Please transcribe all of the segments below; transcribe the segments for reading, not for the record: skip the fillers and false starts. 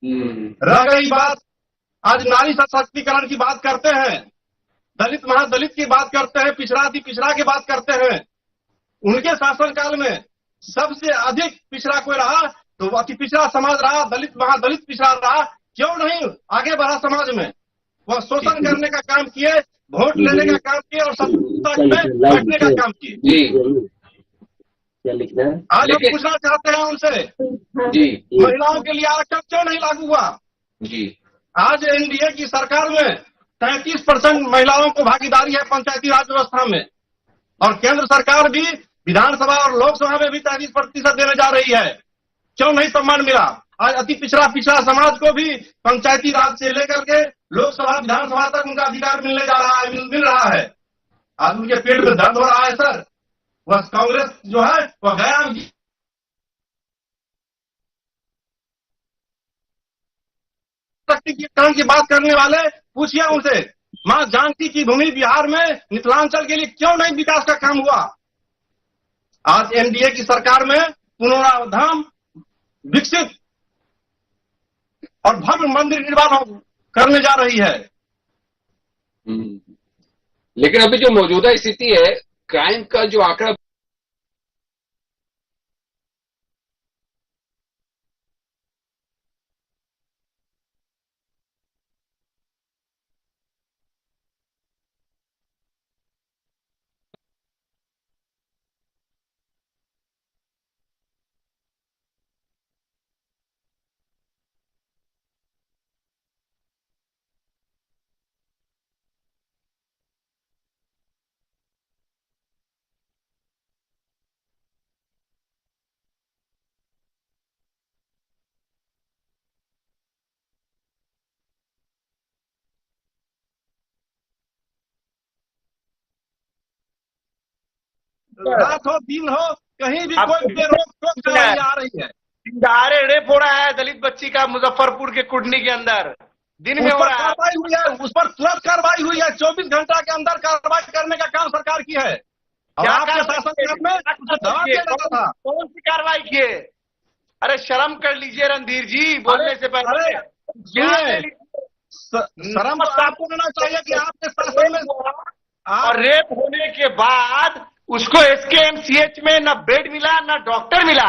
रह गई बात, आज नारी सशक्तिकरण की बात करते हैं, दलित महादलित की बात करते हैं, पिछड़ा अति पिछड़ा की बात करते हैं। उनके शासनकाल में सबसे अधिक पिछड़ा कोई रहा तो अति पिछड़ा समाज रहा, दलित महादलित पिछड़ा रहा। क्यों नहीं आगे बढ़ा समाज में? वह शोषण करने का काम किए, वोट लेने का काम किए और सत्ता में बैठने का काम किए। आज हम पूछना चाहते हैं उनसे, महिलाओं के लिए आरक्षण क्यों नहीं लागू हुआ? आज एनडीए की सरकार में 33% महिलाओं को भागीदारी है पंचायती राज व्यवस्था में, और केंद्र सरकार भी विधानसभा और लोकसभा में भी 33% देने जा रही है। क्यों नहीं सम्मान मिला? आज अति पिछड़ा समाज को भी पंचायती राज से लेकर के लोकसभा विधानसभा तक उनका अधिकार मिलने जा रहा है, मिल रहा है। आज उनके पेट में दर्द हो रहा है सर। वह कांग्रेस जो है वह गया सशक्तिकरण की बात करने वाले, पूछिए उनसे, मां जानकी की भूमि बिहार में मिथिलांचल के लिए क्यों नहीं विकास का काम हुआ? आज एनडीए की सरकार में पुनरुद्धार विकसित और भव्य मंदिर निर्माण करने जा रही है। लेकिन अभी जो मौजूदा स्थिति है, क्राइम का जो आंकड़ा रात हो दिन हो कहीं भी कोई बेरोक टोक चलाई आ रही है। दहाड़े रेप हो रहा है दलित बच्ची का मुजफ्फरपुर के कुडनी के अंदर, दिन में हो रहा है। कार्रवाई हुई है, उस पर तुरंत कार्रवाई हुई है। 24 घंटा के अंदर कार्रवाई करने का काम सरकार की है। क्या आपके शासन में दबा दिया जाता था। कौन सी कार्रवाई किए? अरे शर्म कर लीजिए रणधीर जी, बोलने से पहले शर्म आपको होना चाहिए कि आपके शासन में और रेप होने के बाद उसको एसकेएमसीएच में न बेड मिला न डॉक्टर मिला,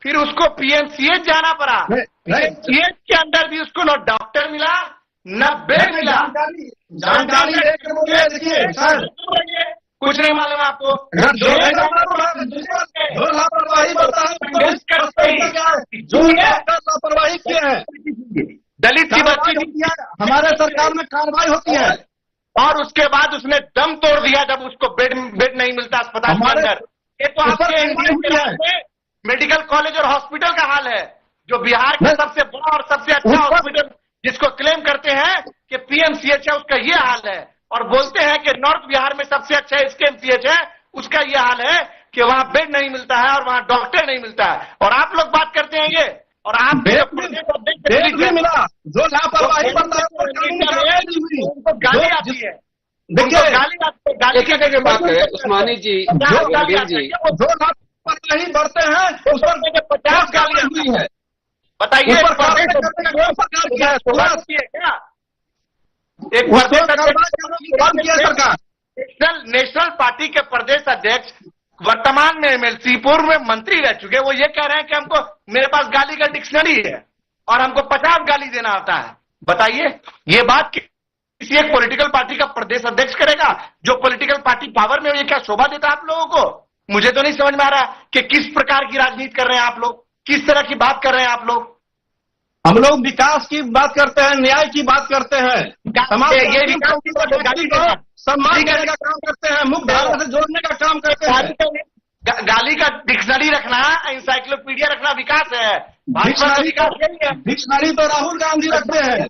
फिर उसको पीएमसीएच जाना पड़ा। पीएमसीएच के अंदर भी उसको न डॉक्टर मिला न बेड मिला। जानकारी देखिए सर, कुछ नहीं मालूम आपको। जो लापरवाही बता है, जो लापरवाही किए हैं, दलित की बच्ची हमारे सरकार में कार्रवाई होती है। और उसके बाद उसने दम तोड़ दिया जब उसको बेड नहीं मिलता अस्पताल के अंदर। ये तो आपके इंडिया में मेडिकल कॉलेज और हॉस्पिटल का हाल है, जो बिहार का सबसे बड़ा और सबसे अच्छा हॉस्पिटल जिसको क्लेम करते हैं कि पीएमसीएच है, उसका ये हाल है। और बोलते हैं कि नॉर्थ बिहार में सबसे अच्छा एसकेएमसीएच है, उसका ये हाल है कि वहां बेड नहीं मिलता है और वहां डॉक्टर नहीं मिलता है। और आप लोग बात करते हैं ये, और आप बेड भी मिला। जो लापरवाही गाली आती है, देखिए गाली करके बात करें उस्मानी जी, जो लापरवाही बढ़ते हैं उस पर 50 गालियां हुई है। बताइए क्या एक सरकार नेशनल पार्टी के प्रदेश अध्यक्ष वर्तमान में एमएलसी, पूर्व में मंत्री रह चुके, वो ये कह रहे हैं कि हमको मेरे पास गाली का डिक्शनरी है और हमको 50 गाली देना आता है। बताइए ये बात किसी एक पॉलिटिकल पार्टी का प्रदेश अध्यक्ष करेगा? जो पॉलिटिकल पार्टी पावर में हो, ये क्या शोभा देता है आप लोगों को? मुझे तो नहीं समझ में आ रहा कि किस प्रकार की राजनीति कर रहे हैं आप लोग, किस तरह की बात कर रहे हैं आप लोग। हम लोग विकास की बात करते हैं, न्याय की बात करते हैं, समाज ये विकास की सम्मान करने का काम करते हैं, मुख्य धारा से जोड़ने का काम करते हैं। गाली का डिक्शनरी रखना, इंसाइक्लोपीडिया रखना विकास है? डिक्शनरी तो राहुल गांधी रखते हैं।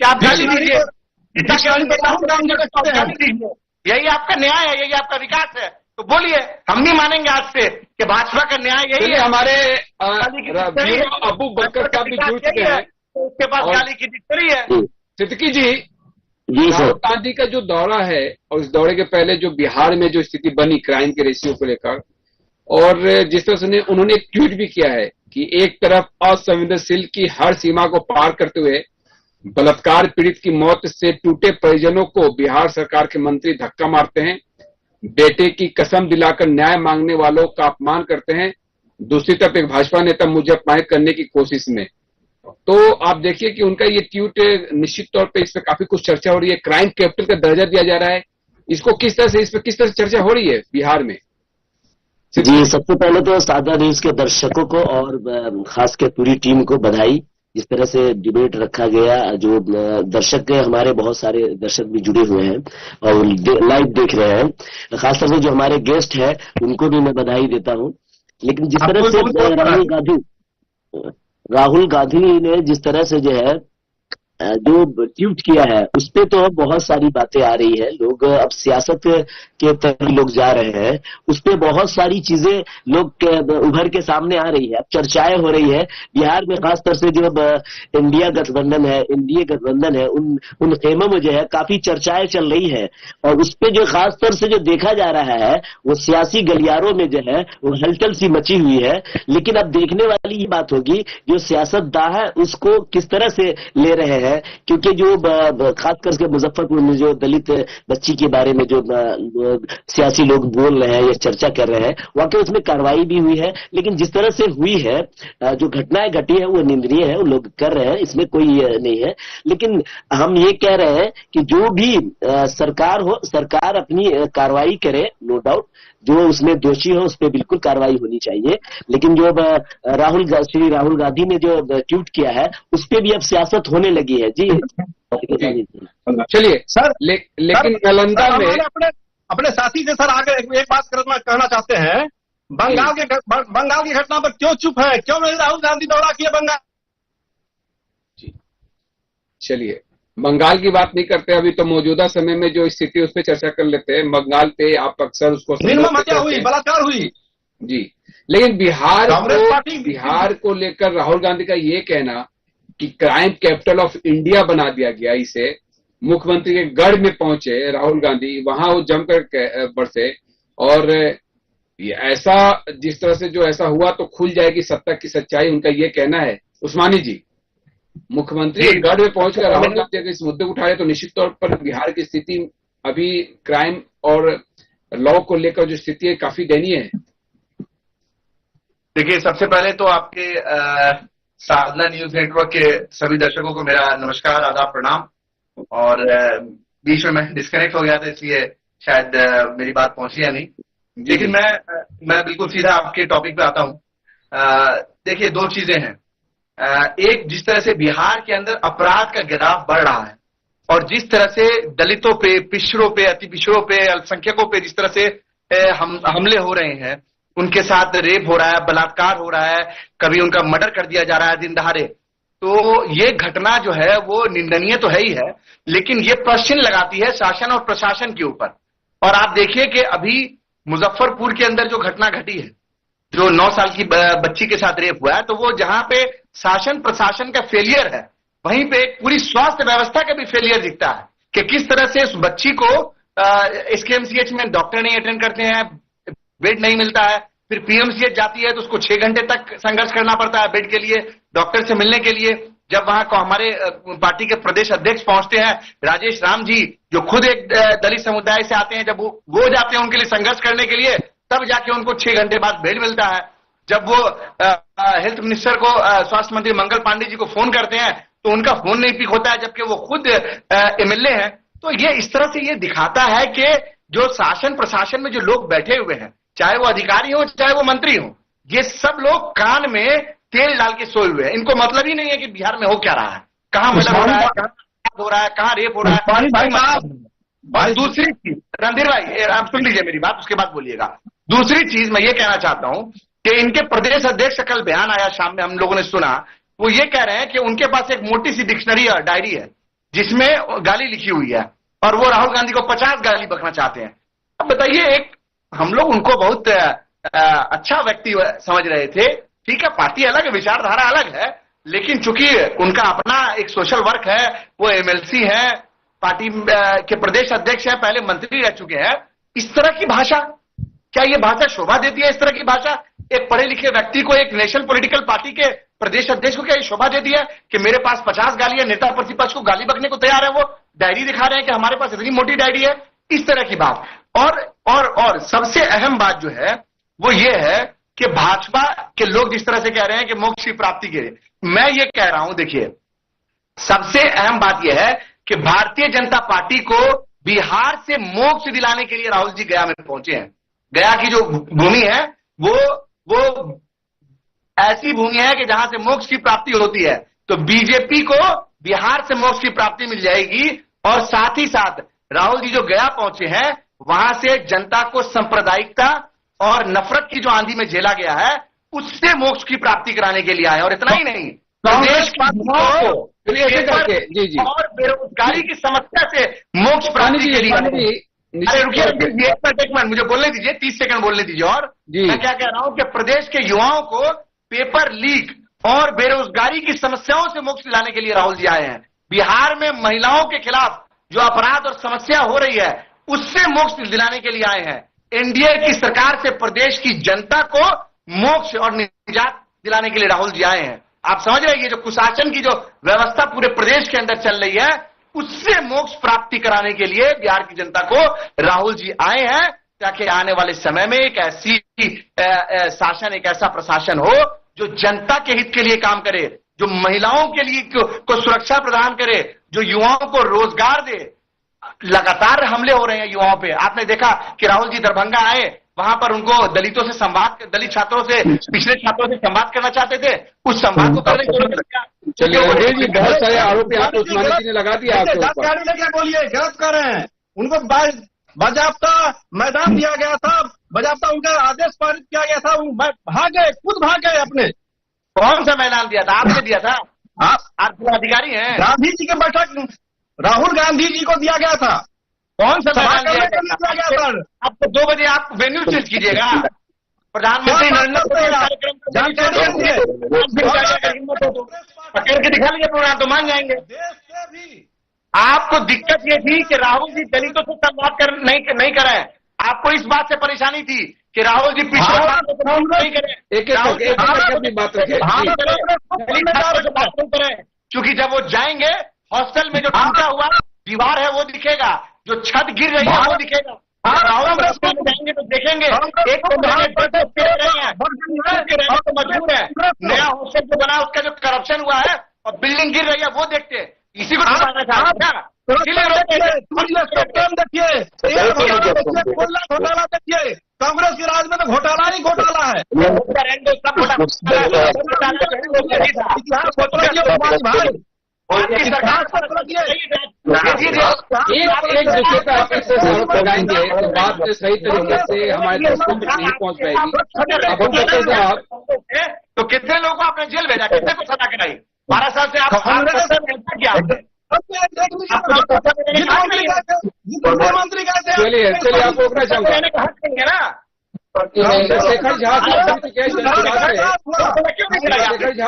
क्या आप गाली दीजिए? डिक्शनरी तो राहुल गांधी रखते हैं। यही आपका न्याय है, यही आपका विकास है? तो बोलिए, हम नहीं मानेंगे आज से कि भाजपा का न्याय यही है। हमारे अबू बकर का भी जुड़ चुके हैं, उसके पास गाली की डिक्शनरी है। सिद्दीकी जी, राहुल गांधी का जो दौरा है और इस दौरे के पहले जो बिहार में जो स्थिति बनी क्राइम के रेशियो को लेकर, और जिस तरह से उन्होंने एक ट्वीट भी किया है कि एक तरफ असंवेदनशील की हर सीमा को पार करते हुए बलात्कार पीड़ित की मौत से टूटे परिजनों को बिहार सरकार के मंत्री धक्का मारते हैं, बेटे की कसम दिलाकर न्याय मांगने वालों का अपमान करते हैं, दूसरी तरफ एक भाजपा नेता मुझे अपमानित करने की कोशिश में। तो आप देखिए कि उनका ये ट्वीट निश्चित तौर पे इस पर काफी कुछ चर्चा हो रही है। क्राइम कैपिटल का दर्जा दिया जा रहा है, इसको किस तरह से, इस पर किस तरह से चर्चा हो रही है बिहार में? जी, सबसे पहले तो सादा न्यूज के दर्शकों को और खास के पूरी टीम को बधाई। जिस तरह से डिबेट रखा गया, जो दर्शक हमारे बहुत सारे दर्शक भी जुड़े हुए हैं और लाइव देख रहे हैं, खासतौर से जो हमारे गेस्ट हैं उनको भी मैं बधाई देता हूं। लेकिन जिस तरह से राहुल गांधी ने जिस तरह से जो है जो ट्वीट किया है, उस पे तो बहुत सारी बातें आ रही है। लोग अब सियासत के तरफ लोग जा रहे हैं, उस पे बहुत सारी चीजें लोग उभर के सामने आ रही है, अब चर्चाएं हो रही है। बिहार में खासतौर से जो इंडिया गठबंधन है, एनडीए गठबंधन है, उन खेमों में जो है काफी चर्चाएं चल रही है। और उस पे जो खासतौर से जो देखा जा रहा है वो सियासी गलियारों में जो है वो हलचल सी मची हुई है। लेकिन अब देखने वाली ये बात होगी जो सियासतदान है उसको किस तरह से ले रहे हैं, क्योंकि जो खास करके मुजफ्फरपुर में जो दलित बच्ची के बारे में जो सियासी लोग बोल रहे हैं या चर्चा कर रहे हैं, वाकई उसमें कार्रवाई भी हुई है। लेकिन जिस तरह से हुई है, जो घटनाएं घटी है वो निंदनीय है, वो लोग कर रहे हैं, इसमें कोई नहीं है। लेकिन हम ये कह रहे हैं कि जो भी सरकार हो, सरकार अपनी कार्रवाई करे, नो डाउट, जो उसमें दोषी हो उस पर बिल्कुल कार्रवाई होनी चाहिए। लेकिन जो श्री राहुल गांधी ने जो ट्वीट किया है उस पर भी अब सियासत होने लगी है। जी चलिए सर, लेकिन नालंदा में अपने साथी से सर आगे एक बात कहना चाहते हैं। बंगाल की घटना पर क्यों चुप है? क्यों नहीं राहुल गांधी दौरा किया बंगाल? जी चलिए, बंगाल की बात नहीं करते, अभी तो मौजूदा समय में जो स्थिति उस पर चर्चा कर लेते हैं। बंगाल पे आप अक्सर उसको निर्मम हत्या हुई, बलात्कार हुई जी, लेकिन बिहार को लेकर राहुल गांधी का ये कहना कि क्राइम कैपिटल ऑफ इंडिया बना दिया गया, इसे मुख्यमंत्री के गढ़ में पहुंचे राहुल गांधी, वहां वो जमकर बरसे, और ऐसा जिस तरह से जो ऐसा हुआ तो खुल जाएगी सत्ता की सच्चाई, उनका ये कहना है। उस्मानी जी, मुख्यमंत्री गढ़ में पहुंचकर राहुल गांधी अगर इस मुद्दे को उठाए तो निश्चित तौर पर बिहार की स्थिति अभी क्राइम और लॉ को लेकर जो स्थिति है काफी दयनीय है। देखिए, सबसे पहले तो आपके साधना न्यूज नेटवर्क के सभी दर्शकों को मेरा नमस्कार, आदाब, प्रणाम। और बीच में मैं डिस्कनेक्ट हो गया था, इसलिए शायद मेरी बात पहुंची या नहीं। लेकिन मैं बिल्कुल सीधा आपके टॉपिक पे आता हूं। देखिए, दो चीजें हैं। एक, जिस तरह से बिहार के अंदर अपराध का गिराव बढ़ रहा है और जिस तरह से दलितों पे, पिछड़ों पे, अति पिछड़ों पे, अल्पसंख्यकों पे जिस तरह से हमले हो रहे हैं, उनके साथ रेप हो रहा है, बलात्कार हो रहा है, कभी उनका मर्डर कर दिया जा रहा है दिन दहाड़े, तो ये घटना जो है वो निंदनीय तो है ही है, लेकिन ये प्रश्न लगाती है शासन और प्रशासन के ऊपर। और आप देखिए कि अभी मुजफ्फरपुर के अंदर जो घटना घटी है, जो 9 साल की बच्ची के साथ रेप हुआ है, तो वो जहां पे शासन प्रशासन का फेलियर है, वहीं पे पूरी स्वास्थ्य व्यवस्था का भी फेलियर दिखता है कि किस तरह से उस बच्ची को एसकेएमसीएच में डॉक्टर नहीं अटेंड करते हैं, बेड नहीं मिलता है, फिर पीएमसीएच जाती है तो उसको 6 घंटे तक संघर्ष करना पड़ता है बेड के लिए, डॉक्टर से मिलने के लिए। जब वहां को हमारे पार्टी के प्रदेश अध्यक्ष पहुंचते हैं, राजेश राम जी, जो खुद एक दलित समुदाय से आते हैं, जब वो जाते हैं उनके लिए संघर्ष करने के लिए, तब जाके उनको 6 घंटे बाद बेड मिलता है। जब वो हेल्थ मिनिस्टर को, स्वास्थ्य मंत्री मंगल पांडे जी को फोन करते हैं तो उनका फोन नहीं पिक होता है, जबकि वो खुद एमएलए हैं। तो ये इस तरह से ये दिखाता है कि जो शासन प्रशासन में जो लोग बैठे हुए हैं, चाहे वो अधिकारी हो चाहे वो मंत्री हो, ये सब लोग कान में तेल डाल के सोए हुए हैं। इनको मतलब ही नहीं है कि बिहार में हो क्या रहा है, कहाँ मर्डर हो रहा है, कहाँ हो रहा है, कहाँ रेप हो रहा है। और दूसरी चीज, रणधीर भाई आप सुन लीजिए मेरी बात, उसके बाद बोलिएगा। दूसरी चीज मैं ये कहना चाहता हूं कि इनके प्रदेश अध्यक्ष का कल बयान आया शाम में, हम लोगों ने सुना, वो ये कह रहे हैं कि उनके पास एक मोटी सी डिक्शनरी है, डायरी है, जिसमें गाली लिखी हुई है और वो राहुल गांधी को 50 गाली बकना चाहते हैं। अब बताइए, एक हम लोग उनको बहुत अच्छा व्यक्ति समझ रहे थे, ठीक है, पार्टी अलग है, विचारधारा अलग है, लेकिन चूंकि उनका अपना एक सोशल वर्क है, वो एमएलसी है, पार्टी के प्रदेश अध्यक्ष है, पहले मंत्री रह चुके हैं, इस तरह की भाषा, क्या ये भाषा शोभा देती है? इस तरह की भाषा एक पढ़े लिखे व्यक्ति को, एक नेशनल पॉलिटिकल पार्टी के प्रदेश अध्यक्ष को क्या ये शोभा दे दिया कि मेरे पास 50 गालियां, नेता प्रतिपक्ष को गाली बकने को तैयार है, वो डायरी दिखा रहे हैं कि हमारे पास इतनी मोटी डायरी है, इस तरह की बात। और सबसे अहम बात जो है वो ये है कि भाजपा के लोग जिस तरह से कह रहे हैं कि मोक्ष की प्राप्ति के लिए, मैं ये कह रहा हूं, देखिए सबसे अहम बात यह है कि भारतीय जनता पार्टी को बिहार से मोक्ष दिलाने के लिए राहुल जी गया में पहुंचे हैं। गया की जो भूमि है वो ऐसी भूमि है कि जहां से मोक्ष की प्राप्ति होती है। तो बीजेपी को बिहार से मोक्ष की प्राप्ति मिल जाएगी, और साथ ही साथ राहुल जी जो गया पहुंचे हैं वहां से जनता को सांप्रदायिकता और नफरत की जो आंधी में झेला गया है उससे मोक्ष की प्राप्ति कराने के लिए आए। और इतना ही नहीं, प्रदेश जी और बेरोजगारी की समस्या से मोक्ष प्राप्ति के लिए। अरे रुकिए एक मिनट मुझे बोलने दीजिए, 30 सेकंड बोलने दीजिए। और मैं क्या कह रहा हूं कि प्रदेश के युवाओं को पेपर लीक और बेरोजगारी की समस्याओं से मोक्ष दिलाने के लिए राहुल जी आए हैं। बिहार में महिलाओं के खिलाफ जो अपराध और समस्या हो रही है उससे मोक्ष दिलाने के लिए आए हैं। एनडीए की सरकार से प्रदेश की जनता को मोक्ष और निजात दिलाने के लिए राहुल जी आए हैं। आप समझ रहे हैं, ये जो कुशासन की जो व्यवस्था पूरे प्रदेश के अंदर चल रही है उससे मोक्ष प्राप्ति कराने के लिए बिहार की जनता को राहुल जी आए हैं, ताकि आने वाले समय में एक ऐसी शासन, एक ऐसा प्रशासन हो जो जनता के हित के लिए काम करे, जो महिलाओं के लिए को सुरक्षा प्रदान करे, जो युवाओं को रोजगार दे। लगातार हमले हो रहे हैं युवाओं पे। आपने देखा कि राहुल जी दरभंगा आए, वहां पर उनको दलितों से संवाद, दलित छात्रों से, पिछड़े छात्रों से संवाद करना चाहते थे, उस संवाद को करने के चलिए जी, बहुत सारे आरोप यहाँ पे उस्मानी जी ने लगा दिया आपके ऊपर। क्या बोलिए, गलत कर रहे हैं। उनको बाजाप्ता मैदान दिया गया था, बाजाप्ता उनका आदेश पारित किया गया था, खुद भाग गए अपने। कौन सा मैदान दिया था? आपने दिया था? आप अधिकारी हैं। गांधी जी की बैठक राहुल गांधी जी को दिया गया था। कौन सा मैदान दिया गया था? आपको 2 बजे आप वेन्यू चेंज कीजिएगा। प्रधानमंत्री नरेंद्र मोदी कार्यक्रम पकड़ के दिखा लीजिए प्रोग्राम तो मान जाएंगे। आपको दिक्कत ये थी कि राहुल जी दलितों से संवाद नहीं करें। आपको इस बात से परेशानी थी कि राहुल जी पिछले नहीं करें, बात नहीं करें, क्योंकि जब वो जाएंगे हॉस्टल में जो टूटा हुआ दीवार है वो दिखेगा, जो छत गिर रही है वो दिखेगा। राहुल में जाएंगे तो देखेंगे एक तो मजबूर है, नया हॉस्टल जो बना उसका जो करप्शन हुआ है और बिल्डिंग गिर रही है वो देखते हैं। इसी को बताना चाहते हैं। घोटाला देखिए, कांग्रेस के राज में तो घोटाला ही घोटाला है। एक दूसरे का आप इससे आरोप लगाएंगे तो बात सही तरीके से हमारे दर्शकों तक नहीं पहुंच पाएगी। आप तो कितने लोगों को आपने जेल भेजा, कितने को सजा कराई? 12 साल से आप क्या मुख्यमंत्री कहते हैं। चलिए आपको रोकना चाहूंगा ना। शेखर झा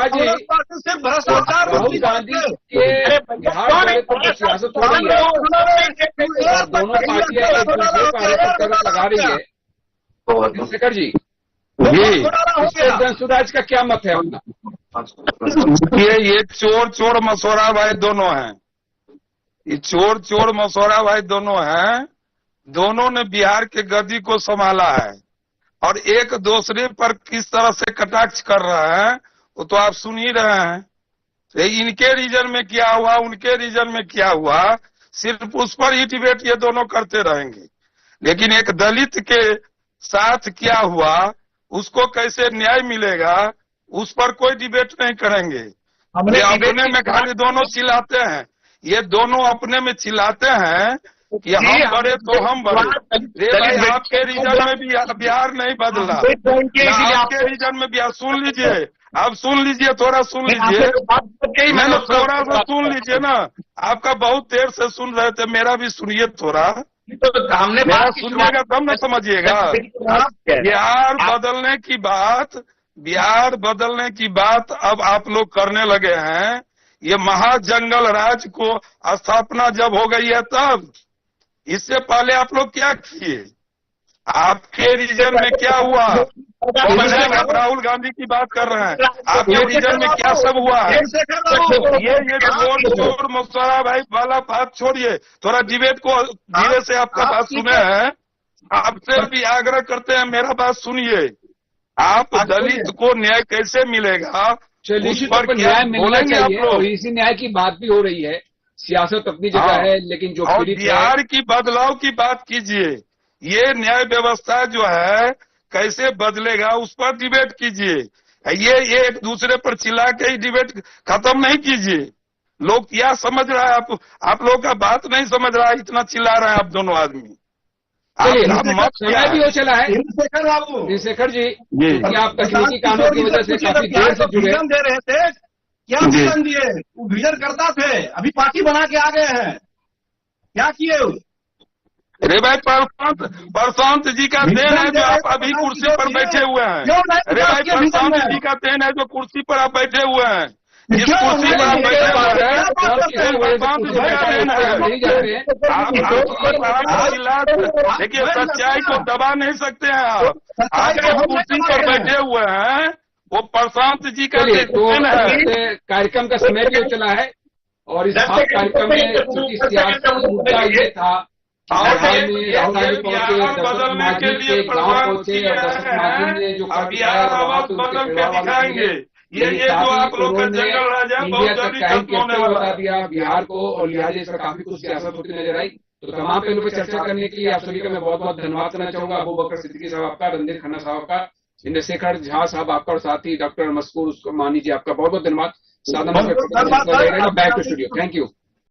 जी सिर्फ भ्रष्टाचार राहुल गांधी के बिहार में तो सियासत हो रही है, दोनों पार्टियां एक दूसरे पर आरोप लगा रही है। शेखर जी जनसुराज का क्या मत है अपना? ये चोर मसोरा भाई दोनों हैं। ये चोर मसोरा भाई दोनों हैं। दोनों ने बिहार के गद्दी को संभाला है और एक दूसरे पर किस तरह से कटाक्ष कर रहे हैं वो तो आप सुन ही रहे हैं। इनके रीजन में क्या हुआ, उनके रीजन में क्या हुआ, सिर्फ उस पर ही डिबेट ये दोनों करते रहेंगे। लेकिन एक दलित के साथ क्या हुआ, उसको कैसे न्याय मिलेगा, उस पर कोई डिबेट नहीं करेंगे। ये अपने में खाली दोनों चिल्लाते हैं, ये दोनों अपने में चिल्लाते हैं कि हम बड़े तो हम बड़े। भाई आपके रीजन में भी बिहार नहीं बदला, आपके रीजन में बिहार। सुन लीजिए, आप सुन लीजिए, थोड़ा सुन लीजिए, मैंने थोड़ा सा सुन लीजिए ना। आपका बहुत देर से सुन रहे थे, मेरा भी सुनिए थोड़ा। हमने सुनिएगा तब न समझिएगा। बिहार बदलने की बात अब आप लोग करने लगे हैं। ये महाजंगल राज को स्थापना जब हो गई है तब। इससे पहले आप लोग क्या किए? आपके रीजन में क्या हुआ? आप राहुल गांधी की बात कर रहे हैं, आपके रीजन में क्या सब हुआ है? ये चोर मसौरा भाई वाला बात छोड़िए, थोड़ा डिबेट को धीरे से आपका बात सुने हैं। आपसे भी आग्रह करते हैं, मेरा बात सुनिए। आप दलित को न्याय कैसे मिलेगा? चलिए, पर न्याय मिलना चाहिए और इसी न्याय की बात भी हो रही है। सियासत अपनी जगह है, लेकिन जो और बिहार की बदलाव की बात कीजिए। ये न्याय व्यवस्था जो है कैसे बदलेगा उस पर डिबेट कीजिए। ये एक दूसरे पर चिल्ला के ही डिबेट खत्म नहीं कीजिए। लोग क्या समझ रहा है? आप लोग का बात नहीं समझ रहा है, इतना चिल्ला रहे हैं आप दोनों आदमी। समय भी हो चला है। इंद्रशेखर जी, क्योंकि आप तकनीकी कामों की वजह से काफी देर से जुड़े दे रहे थे, क्या विजन दिए? वो विजन करता थे, अभी पार्टी बना के आ गए हैं, क्या किए? अरे भाई, प्रशांत जी का देन है जो आप अभी कुर्सी पर बैठे हुए हैं। अरे भाई, प्रशांत जी का देन है जो कुर्सी पर आप बैठे हुए हैं। जिस कुर्सी पर आप बैठे हुए हैं प्रशांत जी का देन है। आप देखिए, सच्चाई को दबा नहीं सकते हैं आप जो कुर्सी पर बैठे हुए हैं वो प्रशांत जी का देन है। कार्यक्रम का समय भी हो चला है और इस कार्यक्रम में चूंकि सियासी मुद्दा ये था, बदलने के लिए गाँव पहुंचे और दशरथ मांझी ने जो बदल के दिखाएंगे। ये जो आप लोग का जंगल राजा बहुत जल्दी खत्म होने वाला बता दिया बिहार को, और लिहाजा इसका काफी कुछ सियासत होती नजर आई। तो तमाम पहलुओं पर चर्चा करने के लिए आप सभी का मैं बहुत बहुत धन्यवाद करना चाहूंगा। अबू बकर सिद्दीकी साहब आपका, रणधीर खन्ना साहब का, इंद्रशेखर झा साहब आपका, और साथ ही डॉक्टर मस्कूर मानी जी आपका बहुत बहुत धन्यवाद। Sadhna back to studio. Thank you.